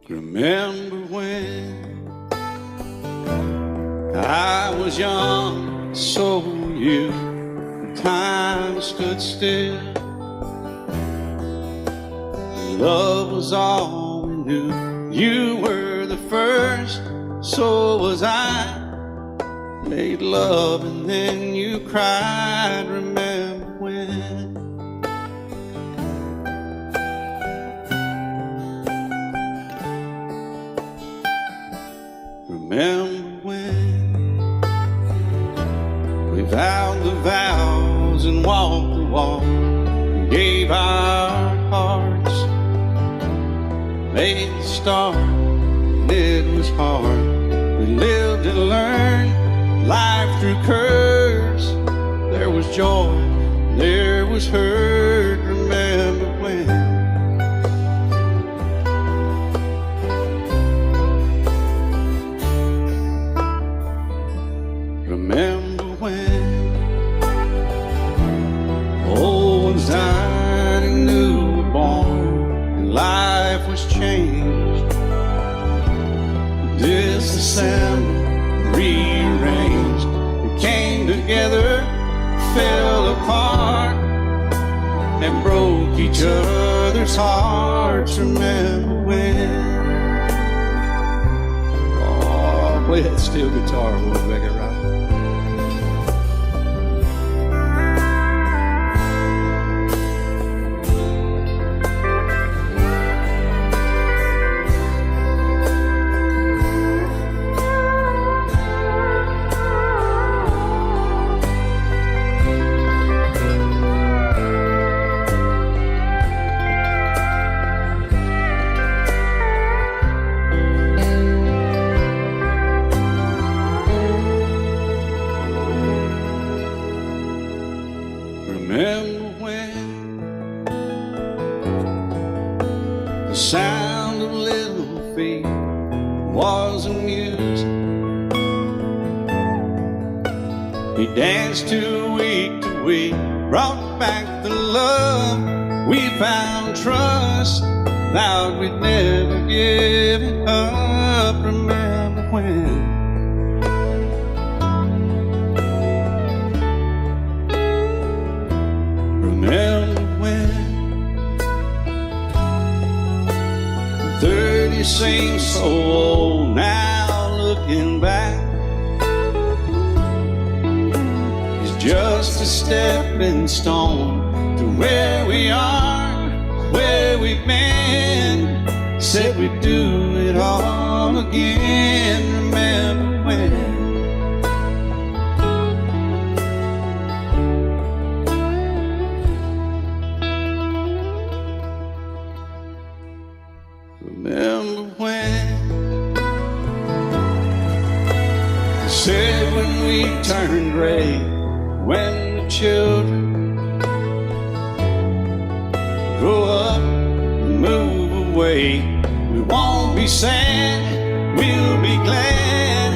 Remember when I was young, so were you, and time stood still. Love was all we knew. You were the first, so was I. Made love and then you cried. Remember when? Remember when we vowed the vows and walked the walk and gave our hearts, made the start, and it was hard. We lived and learned life through curves. There was joy, there was hurt. Remember when? Remember when old ones died and new were born, and life was changed, disassembled, rearranged. We came together, fell apart, and broke each other's hearts. Remember when? Oh, play that steel guitar, we'll make it right. Remember when the sound of little feet was amused? We danced to week, brought back the love. We found trust, vowed we'd never give it up. Remember when? Remember when 30 seems so old now, looking back. It's just a stepping stone to where we are, where we've been. Said we'd do it all again. Remember when? Remember when they said when we turned gray, when the children grow up and move away, we won't be sad, we'll be glad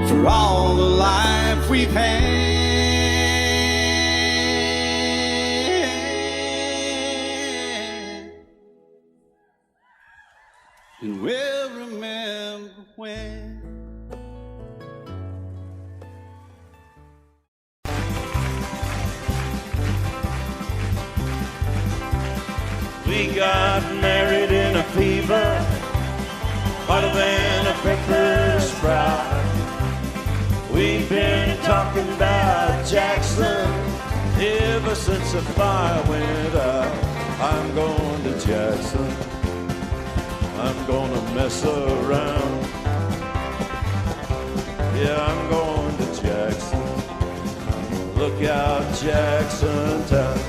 for all the life we've had. And we'll remember when. We got married in a fever, hotter than a pepper sprout. We've been talking about Jackson ever since the fire went out. I'm going to Jackson, I'm gonna mess around. Yeah, I'm going to Jackson. Look out, Jackson Town.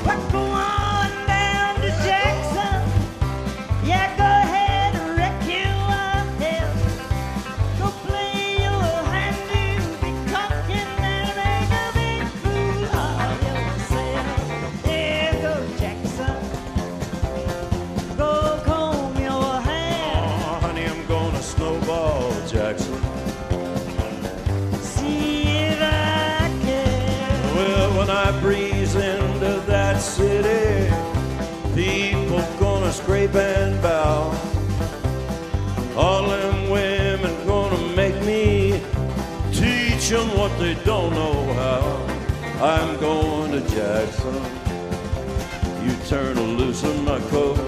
We're going down to Jackson. Yeah, go ahead and wreck yourself. Go play your hand, you'll be cocking and make a big fool of yourself. Yeah, go Jackson. Go comb your hair. Oh, honey, I'm gonna snowball Jackson. See if I can. Well, when I breeze into that city, people gonna scrape and bow. they don't know how. I'm going to Jackson. You turn loose on my coat.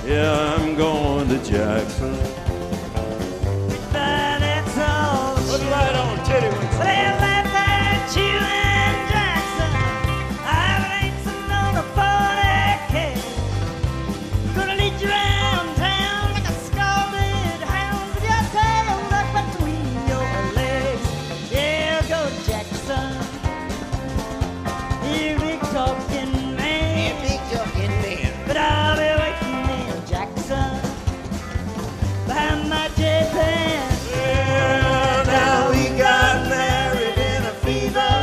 Yeah, I'm going to Jackson. But it's all Put it right on, Teddy. well, laugh at you and Jackson. I'm racing on a 40K. Gonna lead you around town like a scalded hound with your tail tucked between your legs. Yeah, go Jackson. You big talking man. Big talking man. But I'll be waiting in Jackson behind my J-Pan. Well, now we got married in a fever,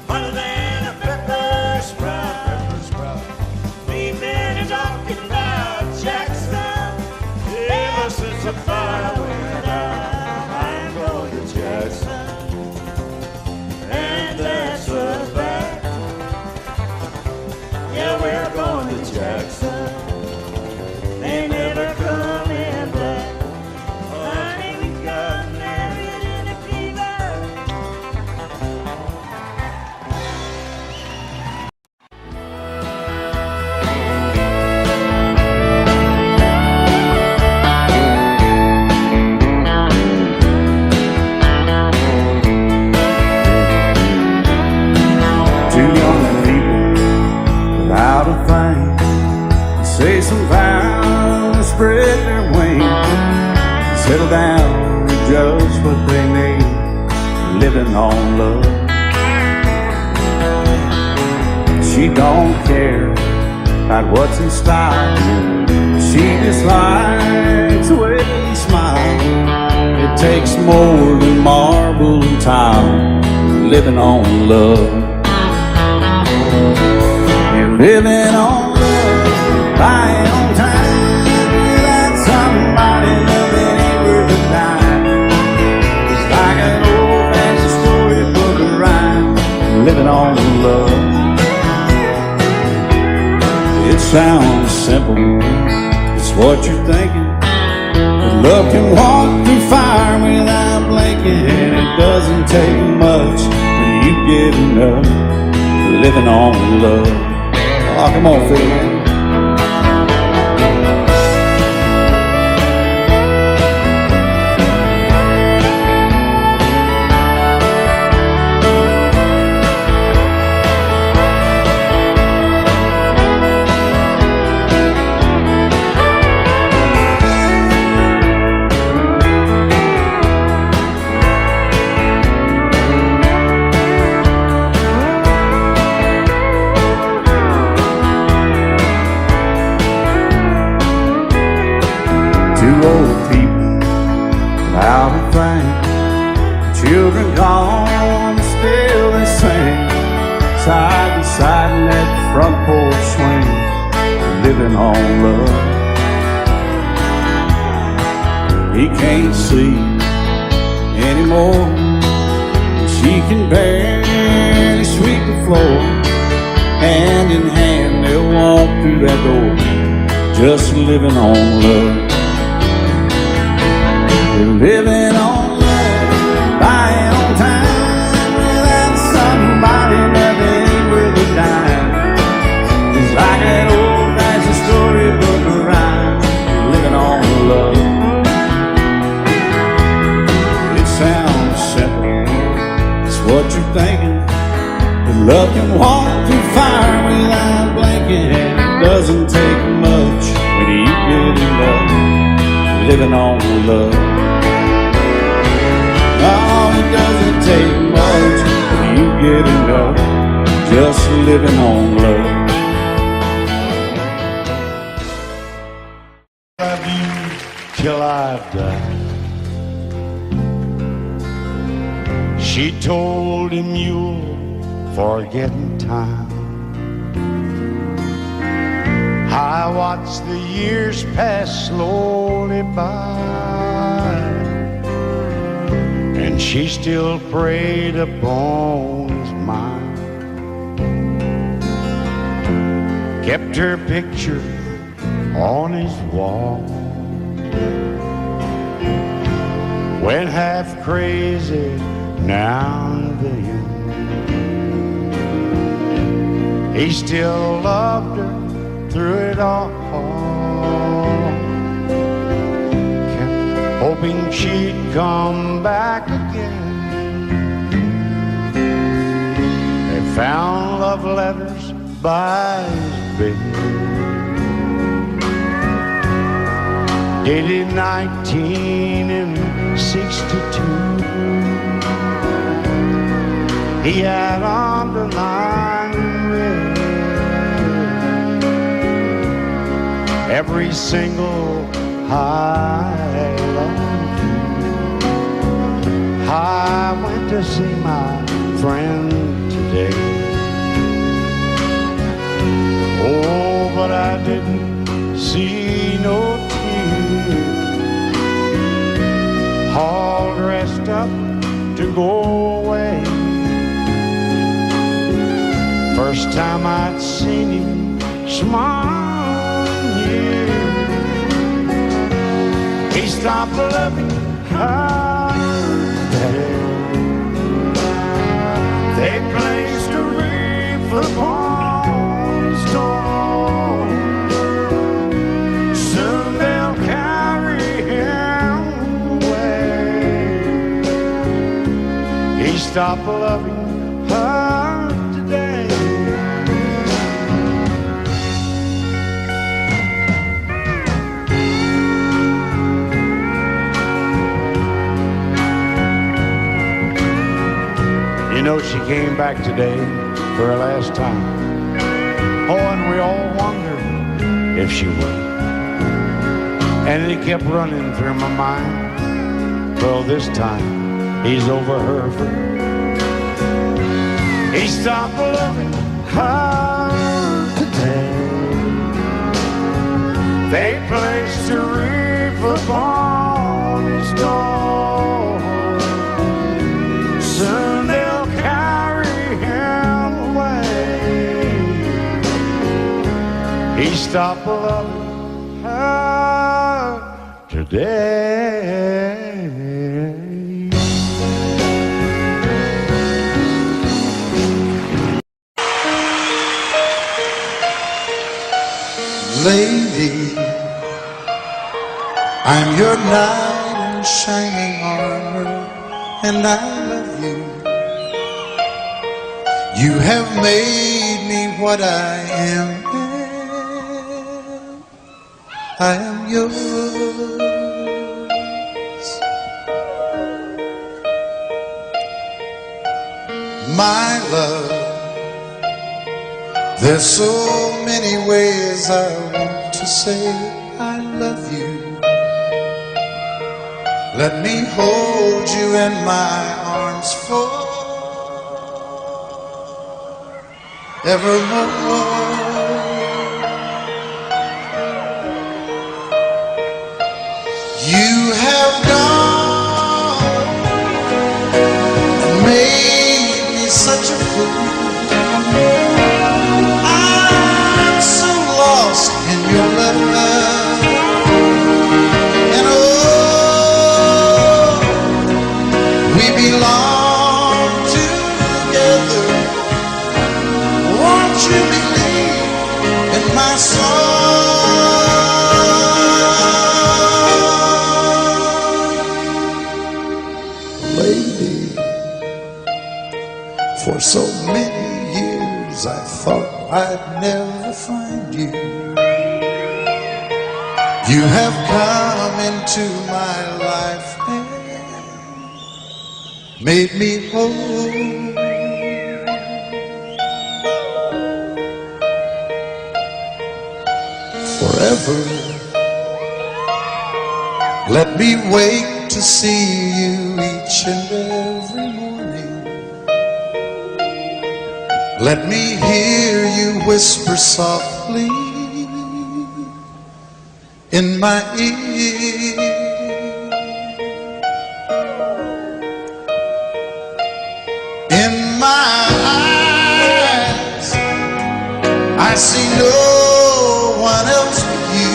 hotter than a pepper sprout. We've been talking about Jackson ever since the fire went out. I'm going to Jackson, and that's a fact. Yeah, we're going to Jackson. They never coming back. Honey, we got married in a fever. Two young people without a thing, say some vows, spread their wings, settle down to just what they need, living on love. She don't care about what's in style, she just likes the way you smile. It takes more than marble and tile, living on love. You're living on love, buying on time, without somebody loving ain't worth a dime. It's like an old-fashioned storybook rhyme, living on love. It sounds simple, it's what you're thinking, but love can walk through fire without blinking. It doesn't take much when you get enough, living on love. Oh, come on, Phil, man. Two old people without a thing, children gone, still they sing, side by side in that front porch swing, living on love. He can't see anymore, she can barely sweep the floor. Hand in hand they'll walk through that door, just living on love. We're living on love, buying on time, without somebody loving ain't worth a dime. It's like an old-fashioned storybook rhyme, living on love. It sounds simple, it's what you're thinking, but love can walk through fire without blinking. It doesn't take much when you get enough, living on love. Oh, it doesn't take much when you get enough, just living on love. Love you till I've died. She told him you'll forget in time. I watched the years pass slowly by, and she still preyed upon his mind. Kept her picture on his wall, went half crazy now and then. He still loved her through it all, kept hoping she'd come back again. They found love letters by his bed, dated 1962. He had underlined red every single I love you. I went to see my friend today. Oh, but I didn't see no tears, all dressed up to go away. First time I'd seen him smile in years. He stopped loving her today. They placed a wreath upon his door. Soon they'll carry him away. He stopped loving her today. You know, she came back today for her last time. Oh, and we all wondered if she would. And it kept running through my mind. Well, this time he's over her for good. He stopped loving her today. They placed a wreath upon his door. Soon they'll carry him away. He stopped loving her today. Lady, I'm your knight in shining armor, and I love you. You have made me what I am. I am yours. My love, there's so many ways I want to say I love you. Let me hold you in my arms forevermore. You have gone and made me such a fool. I'm so lost in your love, and oh, we belong together. Won't you believe in my song? Lady, for so many years I thought I'd never find you. You have come into my life and made me whole. Forever, let me wake to see you each and every morning. Let me hear you whisper softly in my ear. In my eyes, I see no one else but you.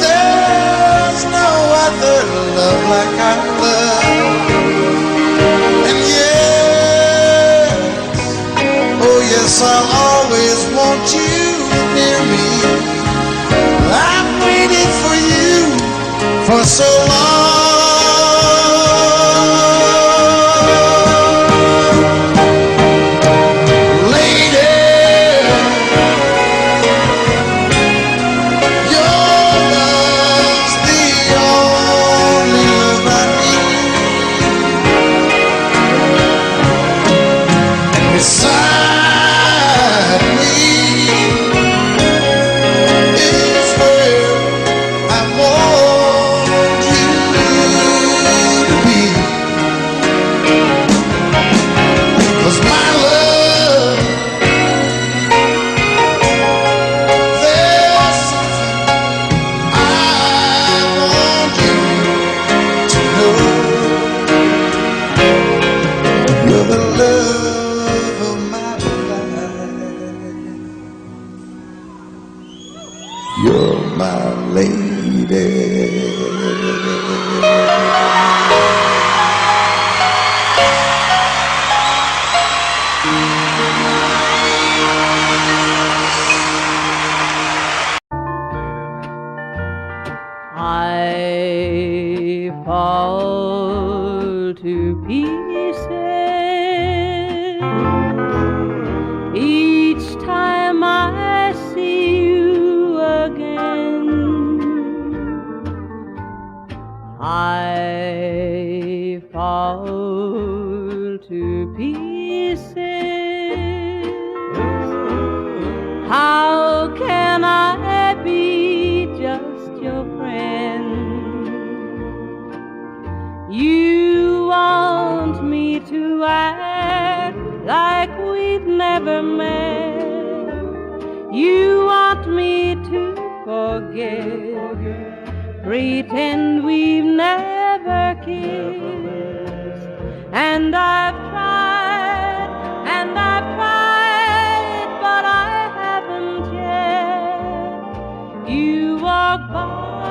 There's no other love like I love. And yes, oh yes, I'll always want you near me. I've waited for you for so long. You're my lady. I fall to pieces each time I see you again. I fall to pieces. How can I be just your friend? You want me to act like we've never met. You want me to forget, pretend we've never kissed. And I've tried, but I haven't yet. You walk by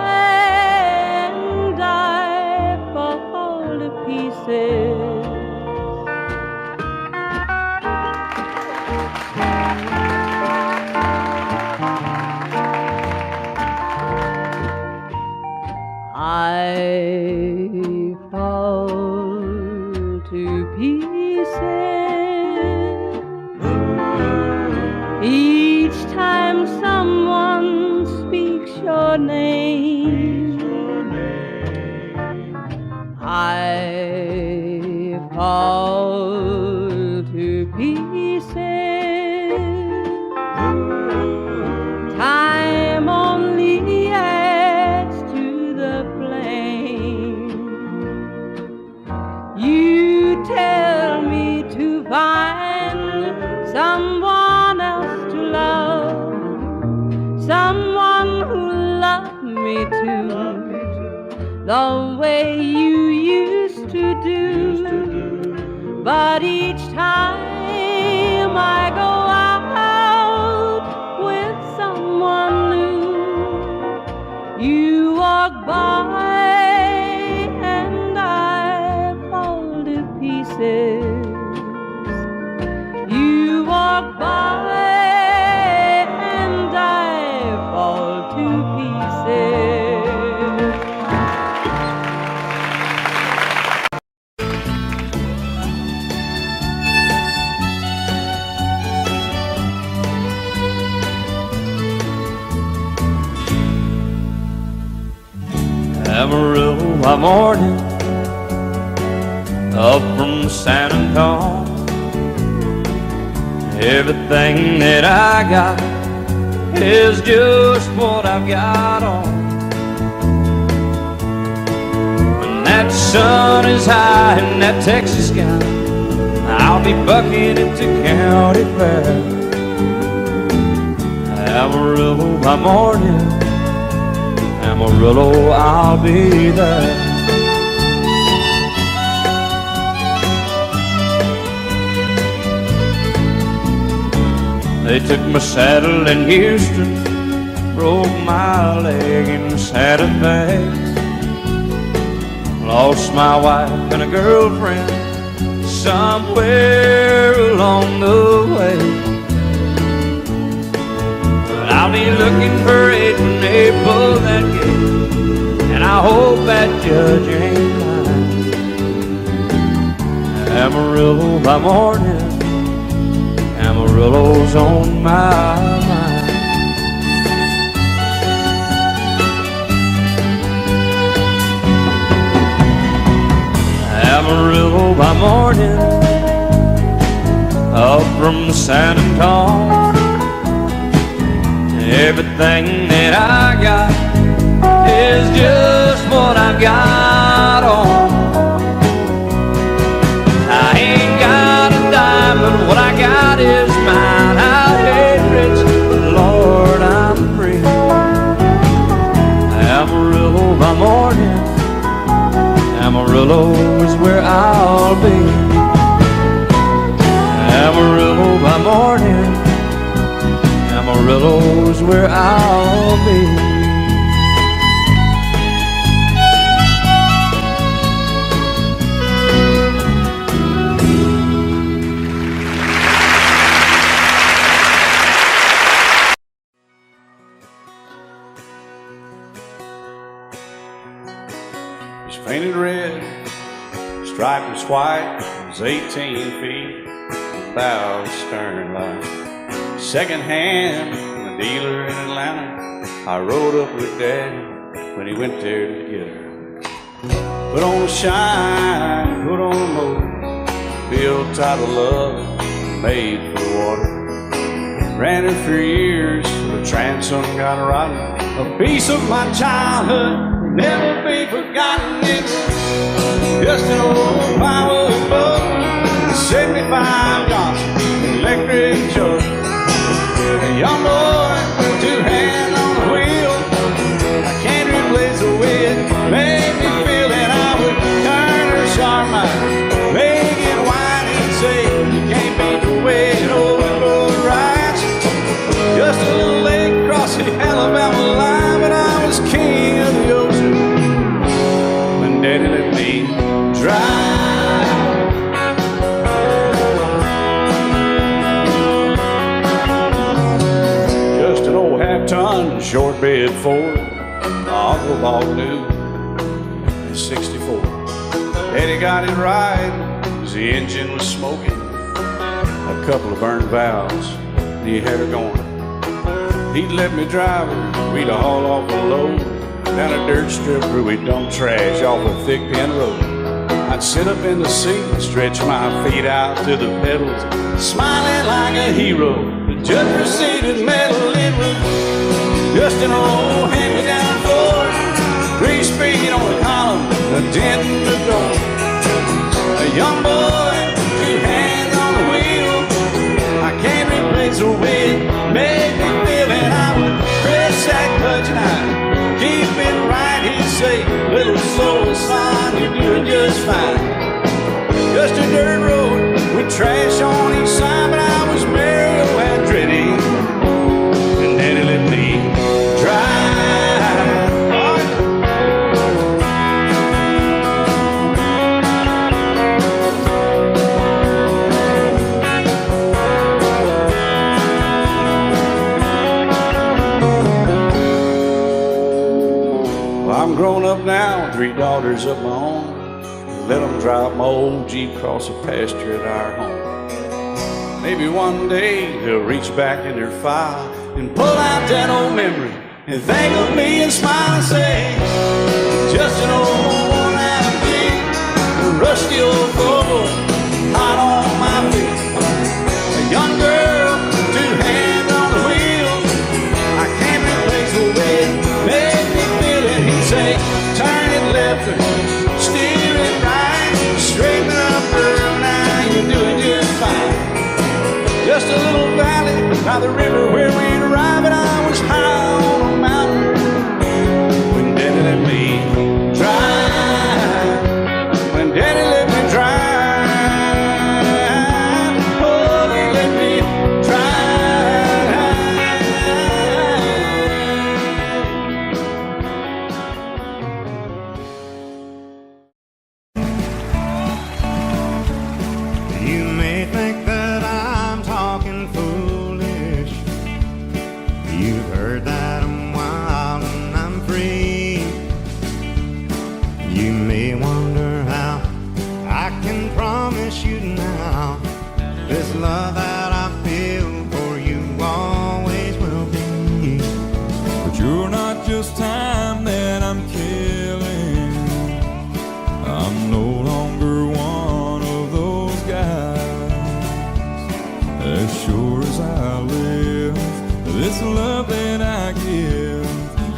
and I fall to pieces. I fall to pieces each time someone speaks your name. I fall to pieces. Time only adds to the flame. You tell me to find someone else to love, someone who loved me too, the way you used to do. But each time I go out with someone new, you walk by and I fall to pieces. You walk by and I fall to pieces. Amarillo by morning, up from San Antonio. Everything that I got is just what I've got on. When that sun is high in that Texas sky, I'll be bucking at the county fair. Amarillo by morning, Amarillo, I'll be there. They took my saddle in Houston, broke my leg in Santa Fe. Lost my wife and a girlfriend somewhere along the way. But I'll be looking for it when they pull that gate, and I hope that judge ain't lying. Amarillo by morning, Amarillo's on my mind. Amarillo by morning, up from San Antonio. Everything that I got is just what I've got on. I ain't got a dime, but what I got is mine. I ain't rich, but Lord, I'm free. Amarillo by morning, Amarillo is where I'll be. Amarillo by morning, Amarillo is where I'll be. It's painted red, striped was white, it was 18 feet, bow stern line. Second hand from a dealer in Atlanta. I rode up with Daddy when he went there to get her. Put on a shine, put on a motor, built out of love, made for the water. Ran her for years, the transom got rotten. A piece of my childhood, never be forgotten. It's just an old plywood boat, 75 Johnson, electric choke. A young boy, two hands on the wheel. I can't replace the way it made me feel that I would turn her sharp mind, make it wide and say, you can't beat the way an old road rides. Just a little lake crossing the Alabama line, but I was king of the ocean when Daddy let me drive. Just an old half-ton short bed Ford my uncle bought new in '64. Daddy got it right, 'cause the engine was smoking, a couple of burned valves, and he had her going. He'd let me drive her, we'd haul off a load down a dirt strip where we'd dump trash off a thick pin road. I'd sit up in the seat and stretch my feet out to the pedals, smiling like a hero. The judge proceeded metal, it was just an old hand-me-down Ford, 3-speed on the column, a dent in the door. A young boy, two hands on the wheel. I can't replace the way it made me feel, and I would press that clutch and I'd keep it right. He'd say, little slow, son, you're doing just fine. Just a dirt road with trash on each side, but I was Mario Andretti, and Daddy let me drive. Well, I'm grown up now, 3 daughters of my own. Let them drive my old Jeep across the pasture at our home. Maybe one day they'll reach back in their file and pull out that old memory and think of me and smile and say, just an old worn-out Jeep, a rusty old Volvo, hot on my feet. A young girl, 2 hands on the wheel. I can't replace the way it made me feel it. He'd say, turn it left or steer it right, straighten up, girl, now you're doing just fine. Just a little valley by the river where we'd arrive, and I was high on a mountain when Daddy let me drive. When Daddy let me drive. Oh, he let me drive. may think that I'm talking foolish. You've heard that I'm wild and I'm free. You may wonder how I can promise you now this love that I feel for you always will be. But you're not just time that I'm killing. I'm no longer one of those guys. As sure as I live, this love that I give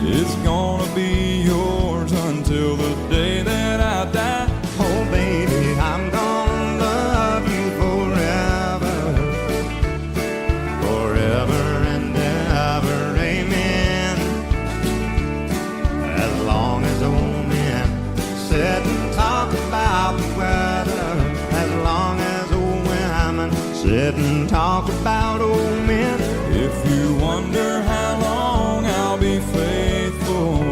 is gonna be yours until the day that I die. Oh baby, I'm gonna love you forever, forever and ever, amen. As long as old men sit and talk about the weather, as long as old women sit and talk about old men. If you wonder how long I'll be faithful,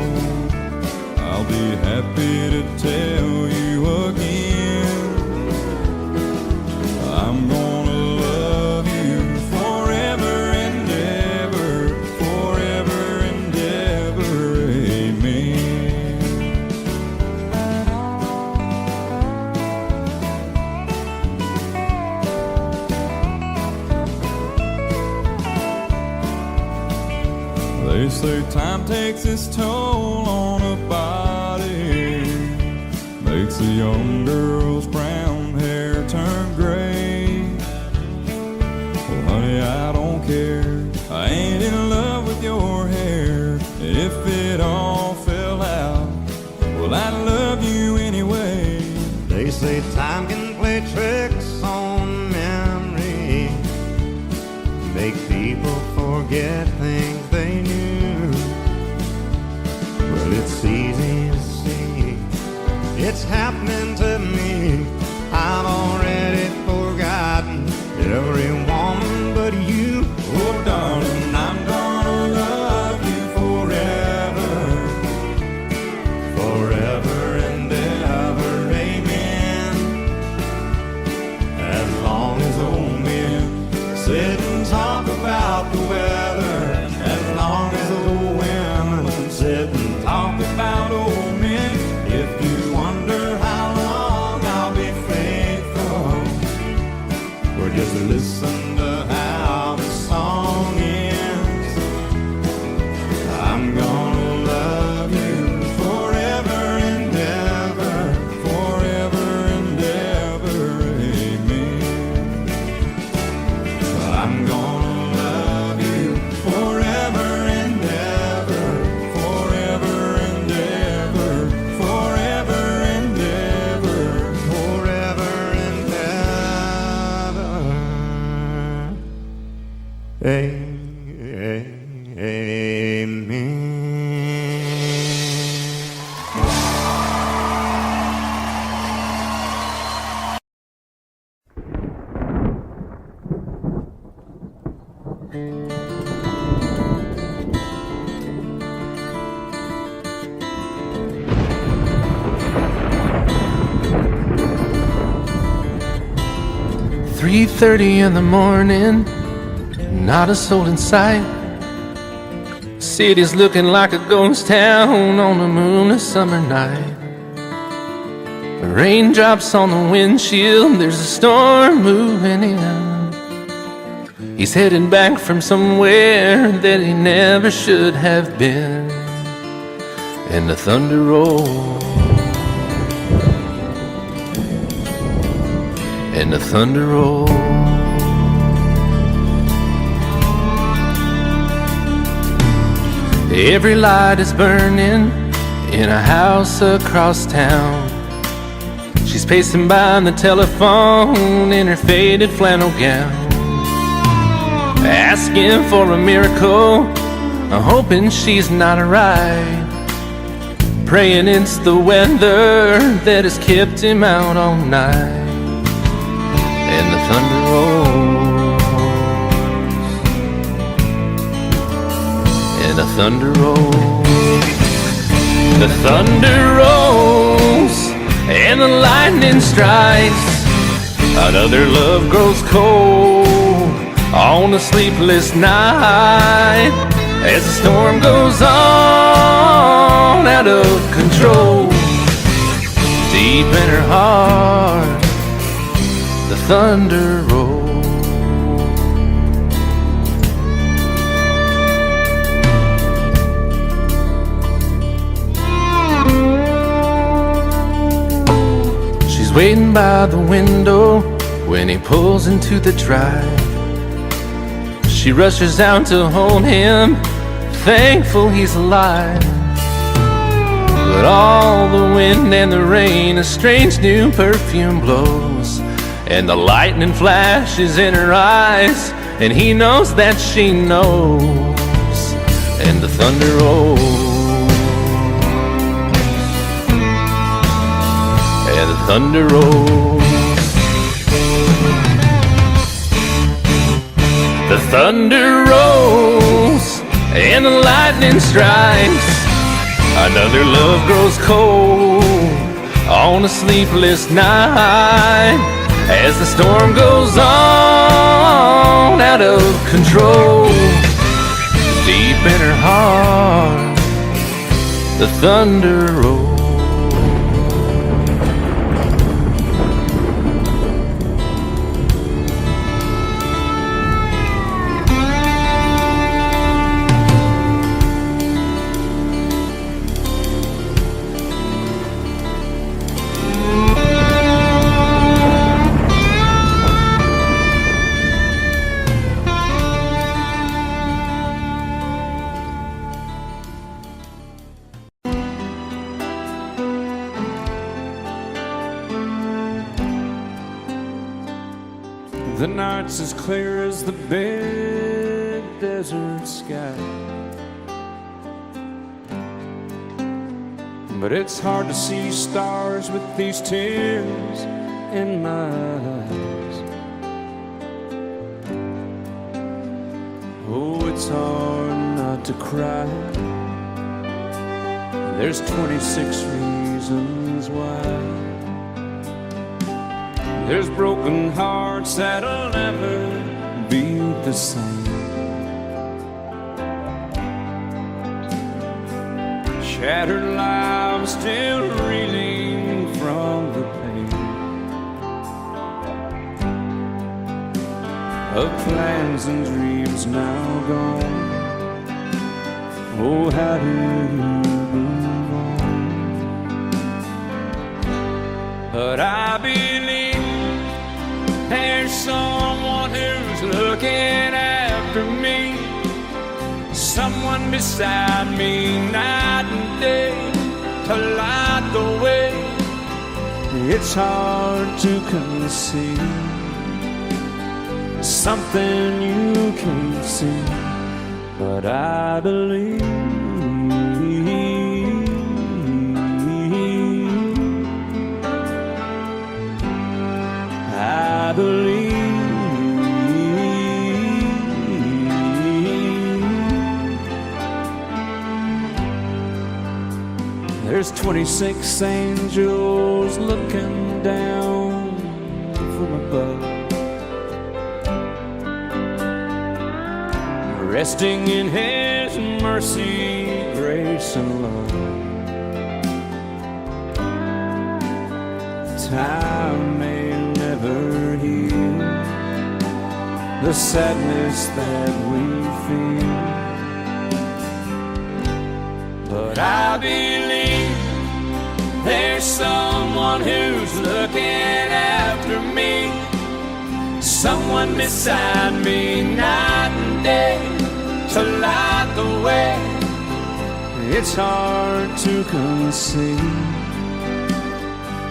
I'll be happy to tell you again. I'm gonna love you forever and ever, forever and ever, amen. They say time takes its toll on a body, makes a young girl's brown hair turn gray. Well, honey, I don't care. I ain't in love with your hair. And if it all fell out, well, I'd love you anyway. They say time can play tricks on memory, make people forget things they knew. Well, it's easy to see, it's happening to me. I've already forgotten every woman but you. Oh, darling, I'm gonna love you forever, forever and ever, amen. As long as old men sit and talk about the weather, as long as old women sit and talk about old men. If you wonder how long I'll be faithful, or just listen to how the song ends, I'm gonna love you forever and ever, forever and ever, amen. I'm gonna love you forever and ever, forever and ever, forever and ever, forever and ever, amen. 3:30 in the morning, not a soul in sight. City's looking like a ghost town on a moonless summer night. Raindrops on the windshield, there's a storm moving in. He's heading back from somewhere that he never should have been. And the thunder rolls, and the thunder rolls. Every light is burning in a house across town. She's pacing by the telephone in her faded flannel gown, asking for a miracle, hoping she's not alright, praying it's the weather that has kept him out all night. And the thunder rolls, and the thunder rolls. The thunder rolls, and the lightning strikes. Another love grows cold on a sleepless night as the storm goes on out of control. Deep in her heart, the thunder rolls. She's waiting by the window when he pulls into the drive. She rushes out to hold him, thankful he's alive. But all the wind and the rain, a strange new perfume blows, and the lightning flashes in her eyes, and he knows that she knows, and the thunder rolls, and the thunder rolls. The thunder rolls and the lightning strikes. Another love grows cold on a sleepless night as the storm goes on out of control. Deep in her heart, the thunder rolls. The night's as clear as the big desert sky, but it's hard to see stars with these tears in my eyes. Oh, it's hard not to cry. There's 26 reasons why. There's broken hearts that'll never be the same. Shattered lives still reeling from the pain of plans and dreams now gone. Oh, how do you move on? But I believe there's someone who's looking after me, someone beside me night and day to light the way. It's hard to conceive something you can't see, but I believe. I believe. There's 26 angels looking down from above, resting in His mercy, grace, and love. Time may never heal the sadness that we feel, but I believe there's someone who's looking after me, someone beside me night and day to light the way. It's hard to conceive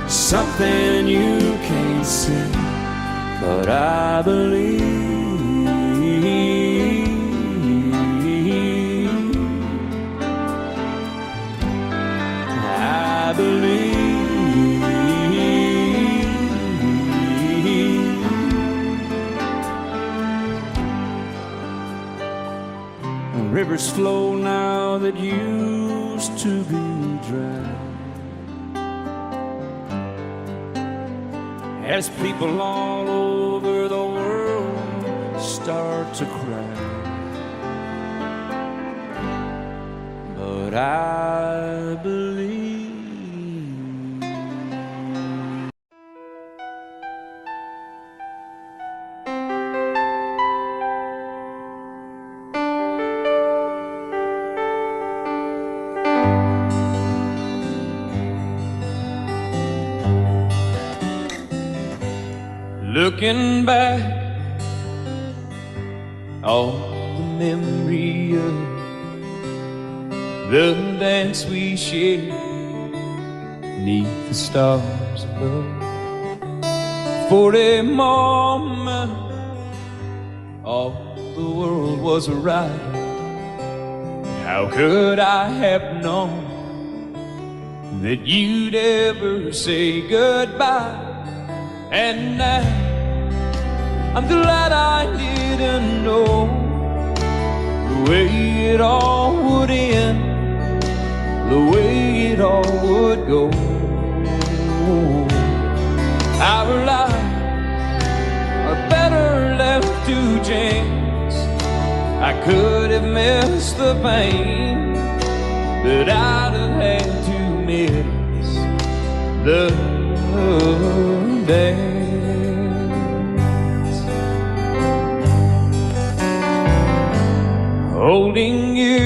something you can't see, but I believe. I believe. Rivers flow now that used to be dry, as people all over the world start to cry. But I believe. Looking back, all the memory of the dance we shared neath the stars above. For a moment, all the world was right. How could I have known that you'd ever say goodbye? And now I'm glad I didn't know the way it all would end, the way it all would go. Our lives are better left to chance. I could have missed the pain, but I'd have had to miss the dance. Holding you,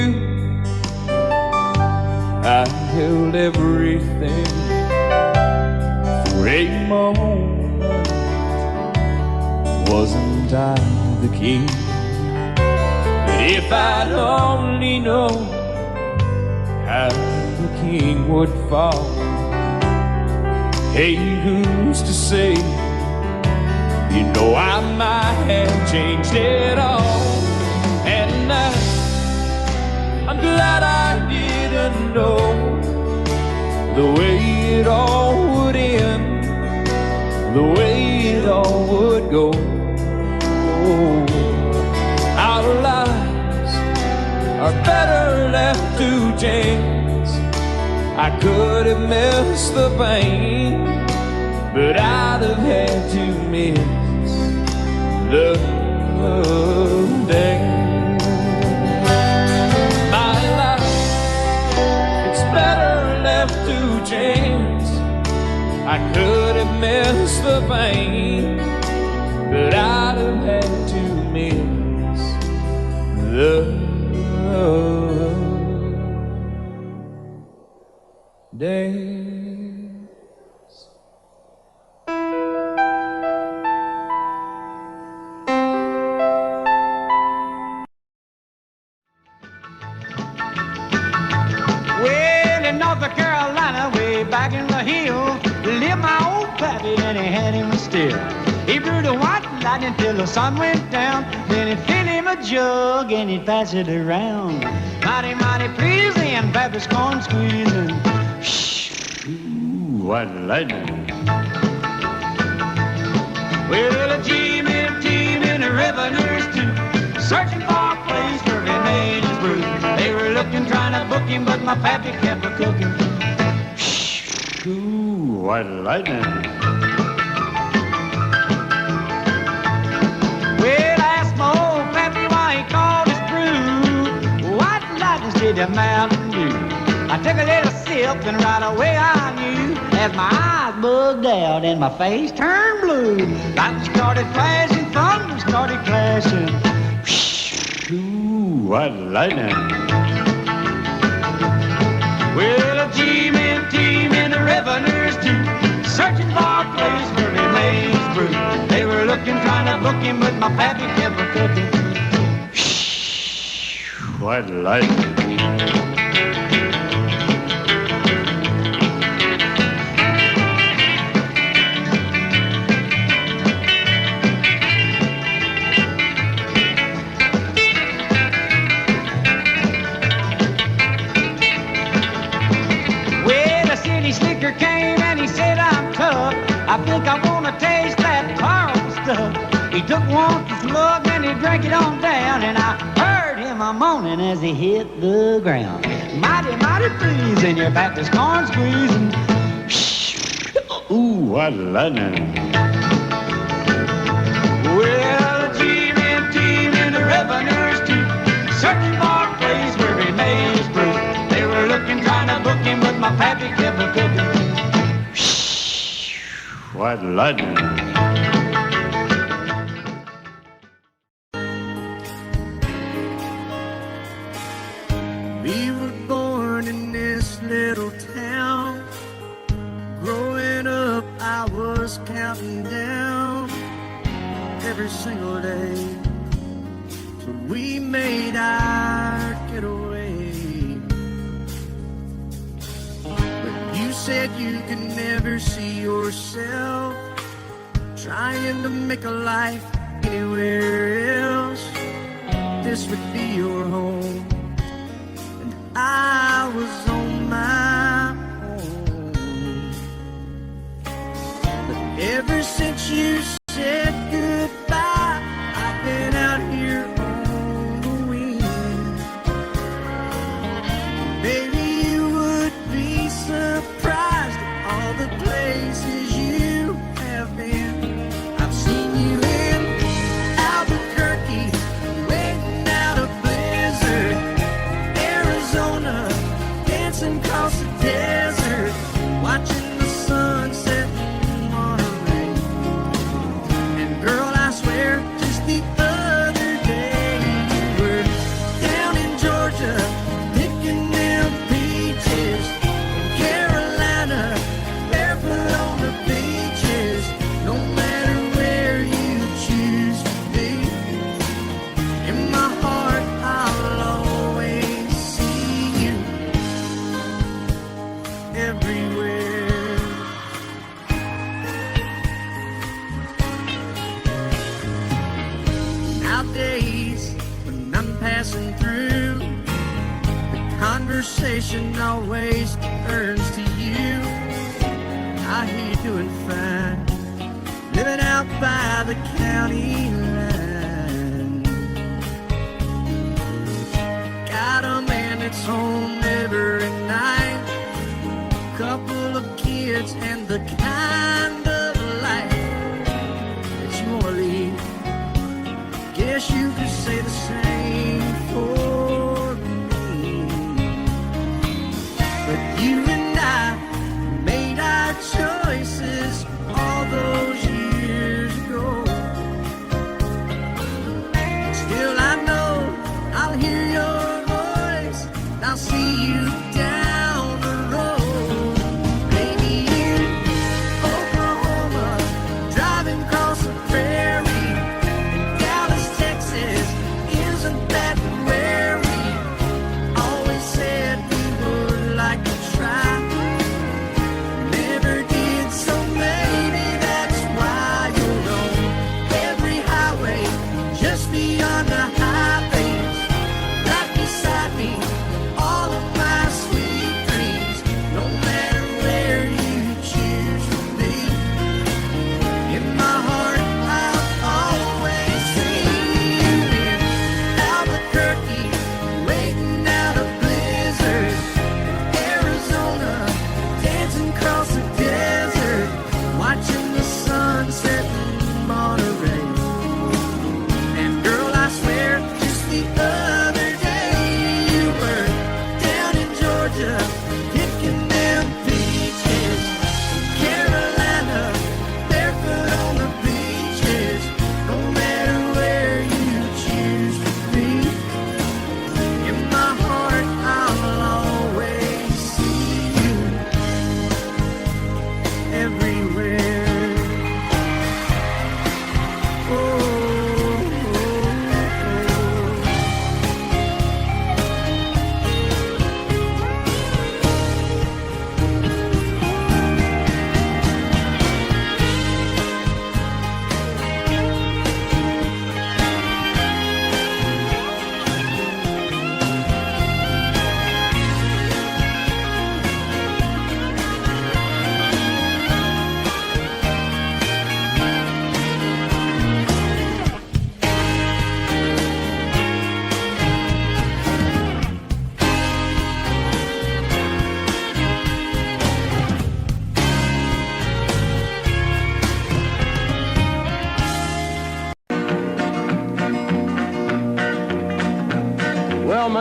I held everything. For a moment, wasn't I the king? But if I'd only known how the king would fall, hey, who's to say? You know I might have changed it all. And I'm glad I didn't know the way it all would end, the way it all would go. Our lives are better left to chance. I could have missed the pain, but I'd have had to miss the day. My life, it's better left to chance. I could have missed the pain, but I'd have had to miss the days. Well, in North Carolina, way back in the hill, lived my old pappy and he had him still. He brewed a white lightning till the sun went down. Then he'd fill him a jug and he'd pass it around. Mighty, mighty pleasing, Pappy's corn squeezing. Ooh, white lightning. Well, a team in the river nurse too, searching for a place where he made his brew. They were looking, trying to book him, but my pappy kept a-cooking. Ooh, white lightning. Well, I asked my old pappy why he called his brew White Lightning said the Mountain Dew. I took a little sip and right away I knew, as my eyes bugged out and my face turned blue. Lightning started flashing, thunder started clashing. Ooh, white lightning. Well, a team in the river nurse too, searching for a place where he made his brew. They were looking, trying to book him, but my pappy kept a-cooking. White lightning. Came and he said, I'm tough. I think I want to taste that horrible stuff. He took one slug and he drank it on down, and I heard him a moaning as he hit the ground. Mighty, mighty pleasing, your Baptist corn squeezing. Ooh, what lightning. be careful cooking. What lightning. We were born in this little town. Growing up, I was counting down every single day till we made our getaway. But you said you could never see yourself trying to make a life anywhere else. This would be your home. I was on my own. But ever since you said goodbye, I've been out here on the wing. Baby, you would be surprised at all the places you have been. I've seen you in Albuquerque, waiting out a blizzard, Arizona, dancing across the desert, watching the sunset in Monterey. And girl, I swear, just the other day, you were down in Georgia, picking them peaches. In Carolina, barefoot on the beaches. No matter where you choose to be, in my heart, I'll always see you everywhere. Nowadays, when I'm passing through, the conversation always turns to you. I hear you doing fine, living out by the county line. Got a man that's home every night, couple of kids and the kind of life that you wanna lead. Guess you could say the same for me. But you and I made our choices all those years ago. Still I know I'll hear your voice, and I'll see you down the road. Maybe in Oklahoma, driving across the prairie, in Dallas, Texas,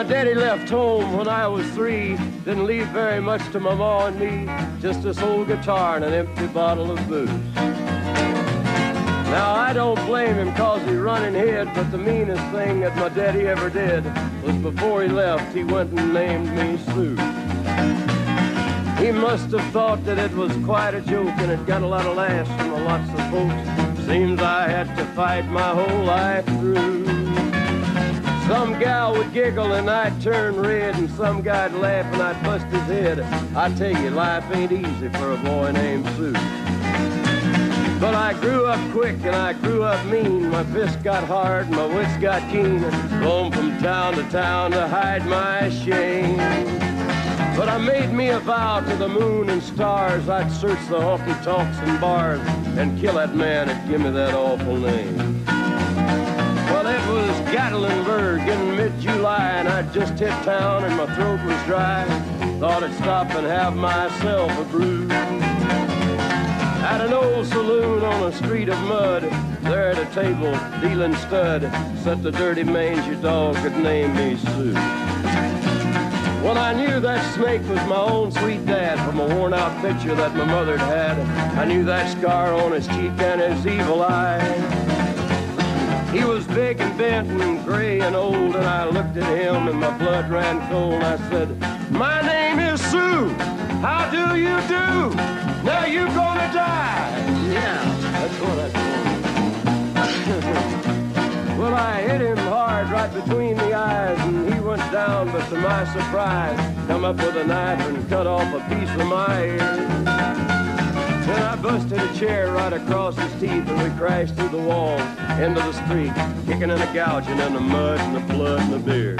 my daddy left home when I was 3, didn't leave very much to my ma and me, just this old guitar and an empty bottle of booze. Now I don't blame him 'cause he run and hid, but the meanest thing that my daddy ever did was before he left, he went and named me Sue. He must have thought that it was quite a joke, and it got a lot of laughs from lots of folks. Seems I had to fight my whole life through. Some gal would giggle and I'd turn red, and some guy'd laugh and I'd bust his head. I tell you, life ain't easy for a boy named Sue. But I grew up quick and I grew up mean. My fists got hard and my wits got keen. Roamed from town to hide my shame. But I made me a vow to the moon and stars, I'd search the honky-tonks and bars and kill that man that give me that awful name. Well, it was Gatlinburg in mid-July, and I'd just hit town and my throat was dry. Thought I'd stop and have myself a brew. At an old saloon on a street of mud, there at a table, dealing stud, sat the dirty mangy dog that named me Sue. Well, I knew that snake was my own sweet dad from a worn-out picture that my mother'd had. I knew that scar on his cheek and his evil eye. He was big and bent and gray and old, and I looked at him and my blood ran cold. I said, "My name is Sue. How do you do? Now you gonna die." Yeah, that's what I told him. Well, I hit him hard right between the eyes, and he went down, but to my surprise, come up with a knife and cut off a piece of my ear. Then I busted a chair right across his teeth, and we crashed through the walls into the street, kicking and a gouging in the mud and the blood and the beer.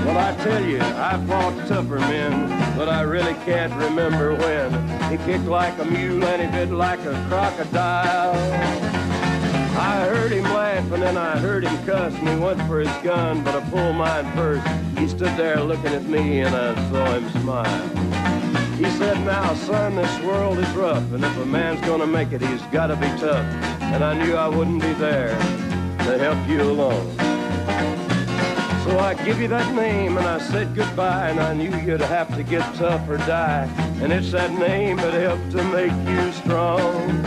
Well, I tell you, I fought tougher men, but I really can't remember when. He kicked like a mule and he bit like a crocodile. I heard him laugh and then I heard him cuss, and he went for his gun, but I pulled mine first. He stood there looking at me and I saw him smile. He said, "Now, son, this world is rough, and if a man's gonna make it, he's gotta be tough." And I knew I wouldn't be there to help you along. So I give you that name and I said goodbye, and I knew you'd have to get tough or die. And it's that name that helped to make you strong.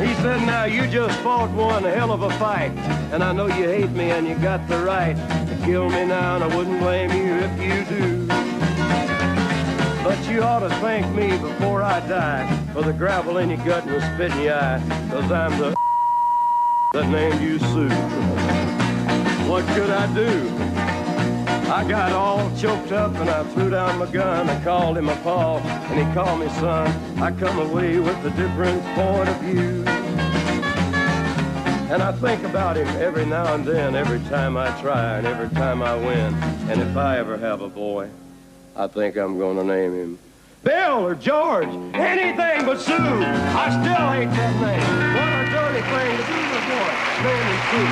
He said, "Now you just fought one hell of a fight, and I know you hate me and you got the right to kill me now, and I wouldn't blame you if you do. But you ought to thank me before I die for the gravel in your gut and the spit in your eye, 'cause I'm the that named you Sue." What could I do? I got all choked up and I threw down my gun. I called him a paw and he called me son. I come away with a different point of view. And I think about him every now and then, every time I try and every time I win. And if I ever have a boy, I think I'm gonna name him Bill or George, anything but Sue. I still hate that name. What a dirty thing to do to a boy. Name him Sue.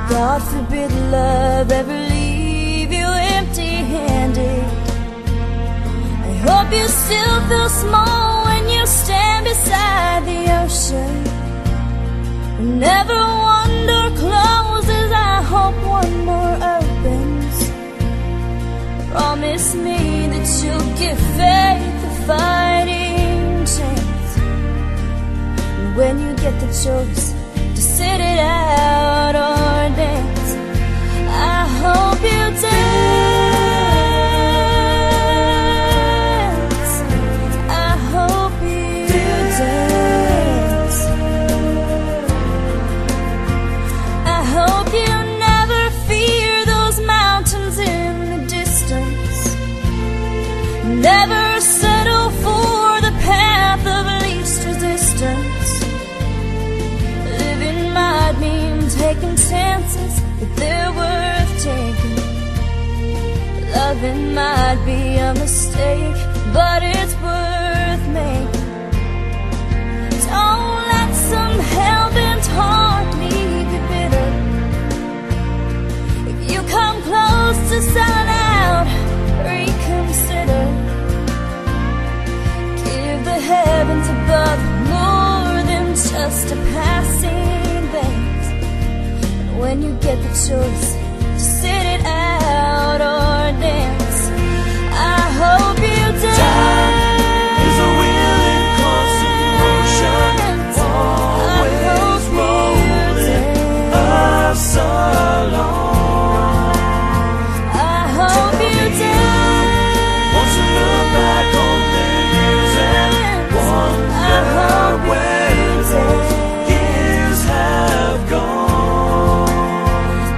God forbid love ever leave you empty-handed. I hope you still feel small when you stand beside the ocean. Never one door closes, I hope one more opens. Promise me that you'll give faith a fighting chance. And when you get the choice to sit it out or dance, I hope you dance. I hope you dance. I hope you never fear taking chances, but they're worth taking. Loving might be a mistake, but it's worth making. Don't let some hell-bent heart leave you bitter. If you come close to selling out, reconsider. Give the heavens above more than just a passing glance. And when you get the choice to sit it out or dance, I hope you dance. Time is a wheel in constant motion, always rolling us along. I hope you dance. Won't you look back on the years and wonder where those years have gone?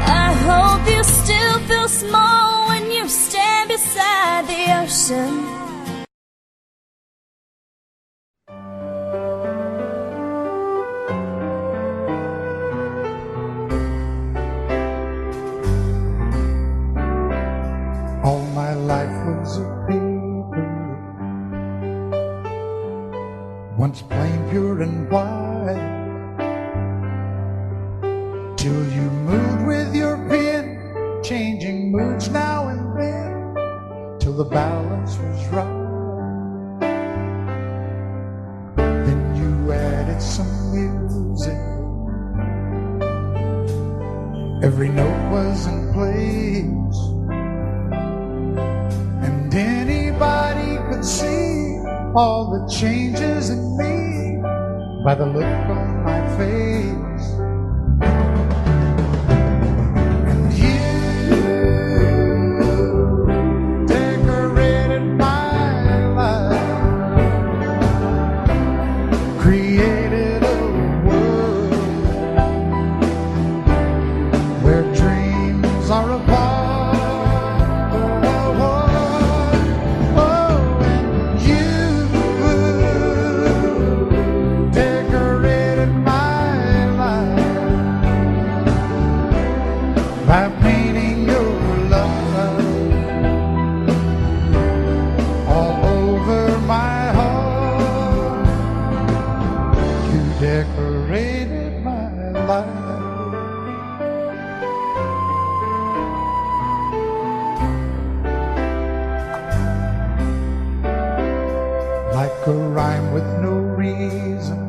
I hope you still feel small when you stand beside the ocean. All my life was a paper, once plain, pure and white, till you moved with your pen, changing moods now and then, till the balance was right. Then you added some music, every note was in place, and anybody could see all the changes in me by the look on my face. And you decorated my life, created a world where dreams are apart. By painting your love all over my heart, you decorated my life. Like a rhyme with no reason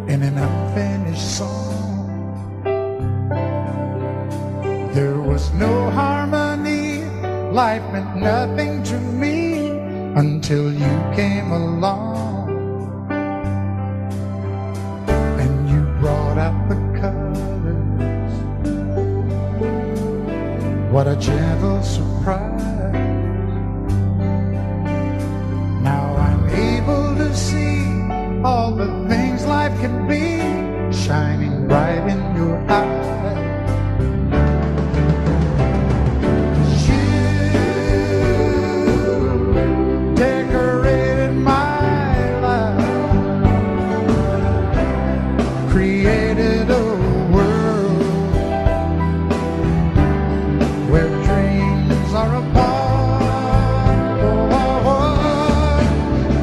in an unfinished song. There was no harmony, life meant nothing to me until you came along. And you brought out the colors, what a gentle surprise. Now I'm able to see all the things life can be, shining bright in your eyes. Created a world where dreams are apart.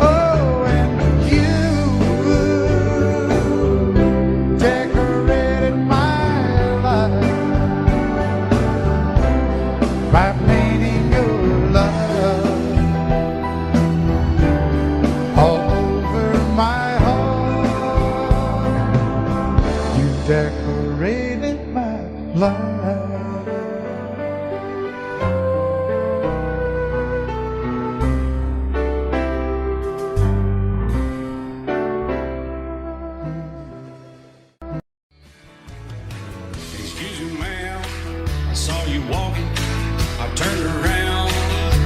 Oh, and you decorated my life by painting your love all over my heart. You decorated my life. Excuse me, ma'am, I saw you walking. I turned around,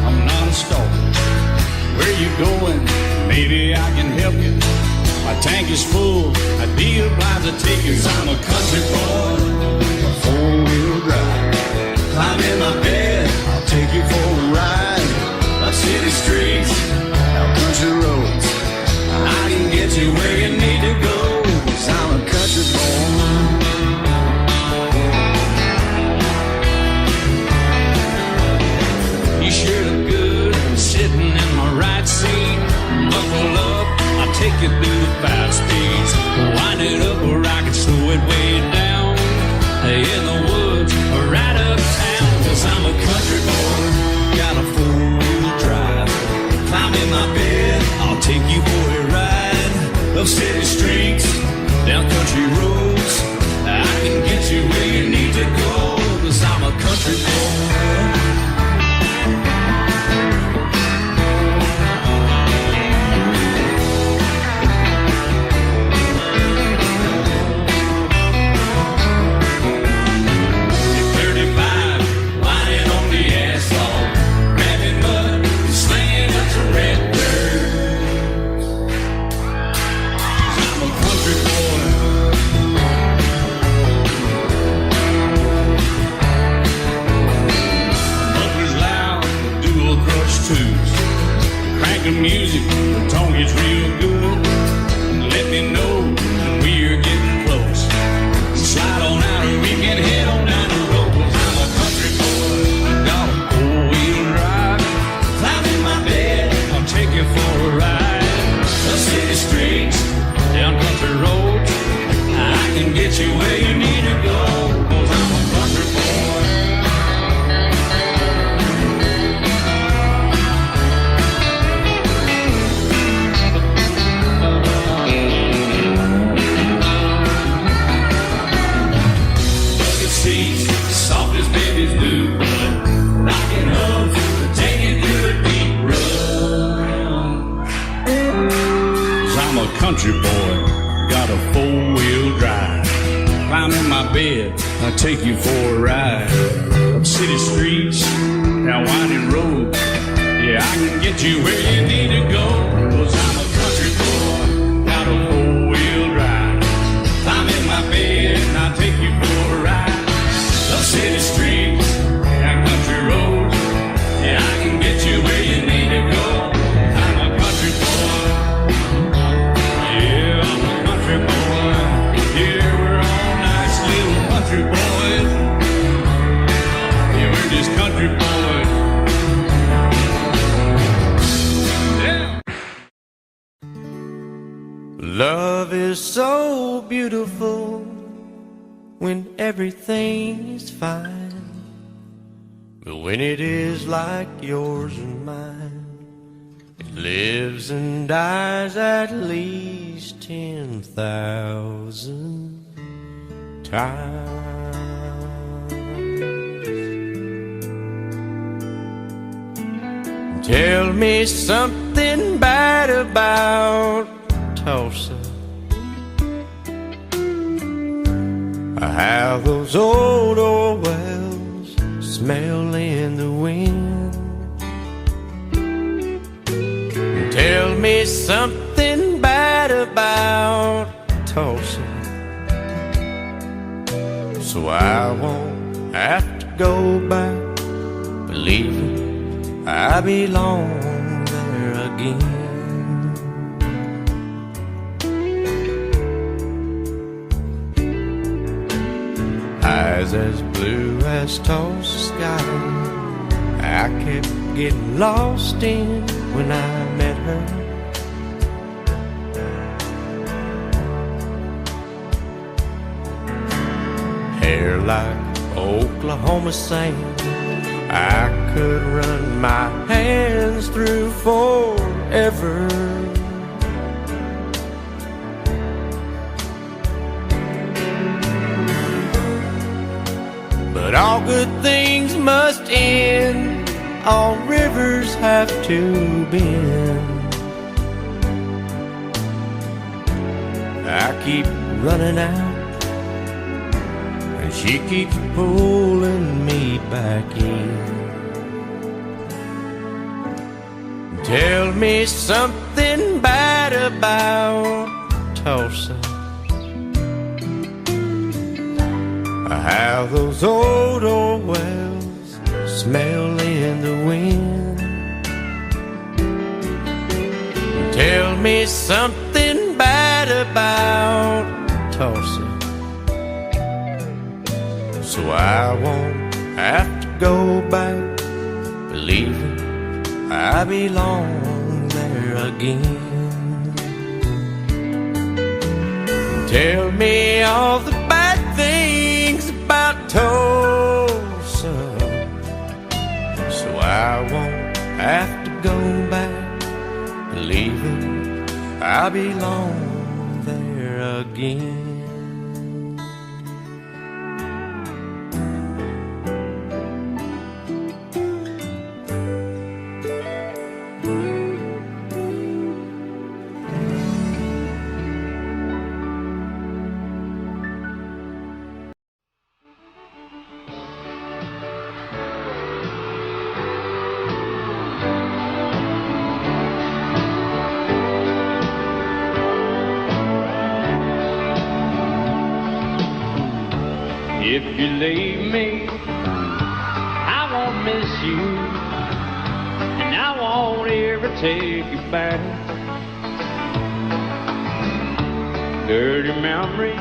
I'm not a stalker. Where you going? Maybe I can help you. My tank is full, I'd be obliged to take you. 'Cause I'm a country boy, a four-wheel drive. Climb in my bed, I'll take you for a ride. Our city streets, our country roads, I can get you where you need to go. 'Cause I'm a country boy. the fast speeds. Wind it up where I can slow it way down. In the woods or right uptown. 'Cause I'm a country boy, got a four-wheel drive. Climb in my bed, I'll take you for a ride. Up city streets, down country roads. I can get you where you need to go. 'Cause I'm a country boy. Music, the tone gets real good. Let me know when we're getting close. Slide on out and we can head on down the road. 'Cause I'm a country boy, got a four-wheel drive. Climb in my bed, I'll take you for a ride. The city streets, down country roads. I can get you where you need to go. 'Cause I'm a country boy. Soft as babies do, rocking up, taking through a deep run. 'Cause I'm a country boy, got a four-wheel drive. Climb in my bed, I'll take you for a ride. Up city streets, down winding roads. Yeah, I can get you where you need to go. 'Cause I'm a country boy, got a four-wheel drive. Climb in my bed, and I'll take you for a ride. Up city streets, down country roads. Yeah, I can get you where you need to go. I'm a country boy. Yeah, I'm a country boy. Yeah, we're all nice little country boys. Yeah, we're just country boys. Yeah. Love is so beautiful when everything is fine, but when it is like yours and mine, it lives and dies at least 10,000 times. Tell me something bad about Tulsa. How those old wells smell in the wind. Tell me something bad about Tulsa, so I won't have to go back believing I belong there again. Eyes as blue as Tulsa sky, I kept getting lost in when I met her. Hair like Oklahoma sand, I could run my hands through forever. But all good things must end, all rivers have to bend. I keep running out, and she keeps pulling me back in. Tell me something bad about Tulsa, how those old wells smell in the wind. Tell me something bad about Tulsa, so I won't have to go back believing I belong there again. Tell me all the bad things about Tulsa, so I won't have to go back. Believe it, I belong there again. If you leave me, I won't miss you, and I won't ever take you back. Dirty memories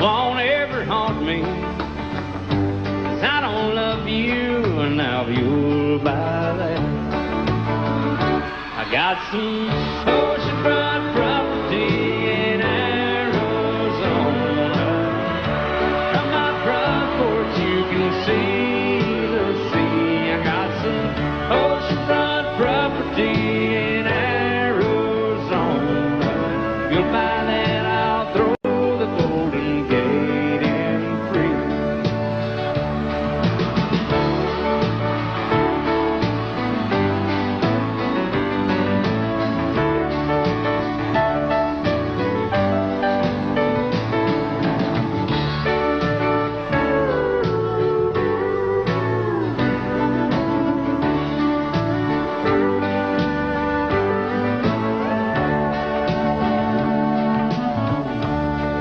won't ever haunt me, 'cause I don't love you, and now you'll buy that. I got some oceanfront property in Arizona. From my front porch you can see the sea. I got some oceanfront property in Arizona. You'll buy that, I'll throw the Golden Gate in free.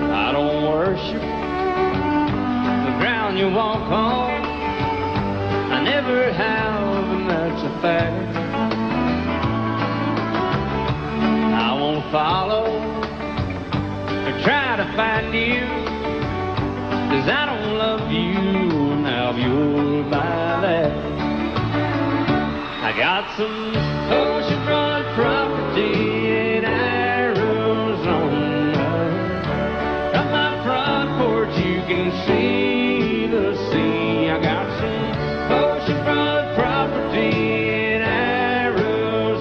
I don't worship the ground you walk on. I never have, and that's a fact. I won't follow or try to find you, 'cause I don't love you, now you'll buy that. I got some oceanfront property in Arizona. From my front porch you can see the sea. I got some oceanfront property in Arizona.